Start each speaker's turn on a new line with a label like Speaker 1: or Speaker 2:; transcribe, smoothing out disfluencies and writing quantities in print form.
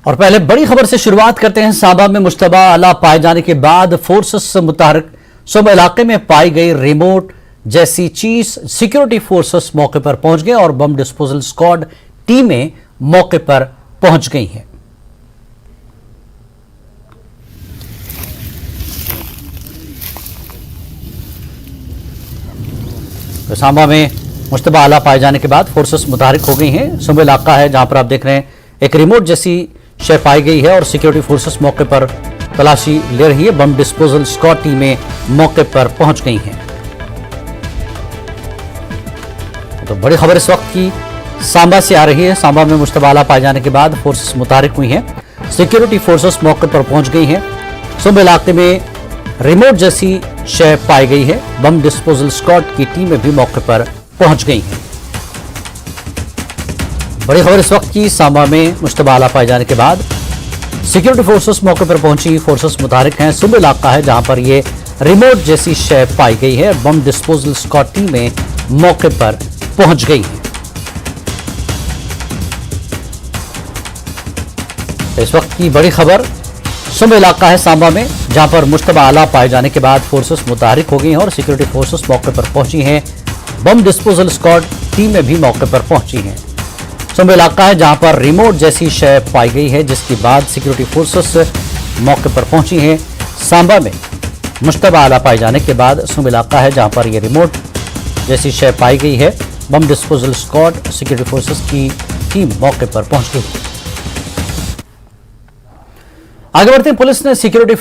Speaker 1: और पहले बड़ी खबर से शुरुआत करते हैं। सांबा में मुश्तबा आला पाए जाने के बाद फोर्सेस मुतहरक। सुबह इलाके में पाई गई रिमोट जैसी चीज, सिक्योरिटी फोर्सेस मौके पर पहुंच गए और बम डिस्पोजल स्क्वाड टीमें मौके पर पहुंच गई हैं। तो सांबा में मुश्तबा आला पाए जाने के बाद फोर्सेस मुतहरक हो गई हैं। सुबह इलाका है जहां पर आप देख रहे हैं एक रिमोट जैसी शय पाई गई है और सिक्योरिटी फोर्सेस मौके पर तलाशी ले रही है। बम डिस्पोजल स्क्वाड टीमें मौके पर पहुंच गई हैं। तो बड़ी खबर इस वक्त की सांबा से आ रही है। सांबा में मुश्तबा आला पाए जाने के बाद फोर्सेस मुतहरक हुई हैं, सिक्योरिटी फोर्सेस मौके पर पहुंच गई हैं। सुबह इलाके में रिमोट जैसी शय पाई गई है। बम डिस्पोजल स्क्वाड की टीमें भी मौके पर पहुंच गई हैं। बड़ी खबर इस वक्त की सांबा में मुश्तबा आला पाए जाने के बाद सिक्योरिटी फोर्सेस मौके पर पहुंची। फोर्सेस मुतहरक हैं। सुबह इलाका है जहां पर यह रिमोट जैसी शय पाई गई है। बम डिस्पोजल स्क्वाड टीमें मौके पर पहुंच गई हैं। इस वक्त की बड़ी खबर सुबह इलाका है सांबा में जहां पर मुश्तबा आला पाए जाने के बाद फोर्सेस मुतहरक हो गई हैं और सिक्योरिटी फोर्सेस मौके पर पहुंची हैं। बम डिस्पोजल स्क्वाड टीमें भी मौके पर पहुंची हैं। सुबह इलाका है जहां पर रिमोट जैसी शय पाई गई है, जिसके बाद सिक्योरिटी फोर्सेस मौके पर पहुंची हैं। सांबा में मुश्तबा आला पाए जाने के बाद सुबह इलाका है जहां पर यह रिमोट जैसी शय पाई गई है। Bomb disposal squad security forces की टीम मौके पर पहुंच गई। आगे बढ़ते हैं। पुलिस ने सिक्योरिटी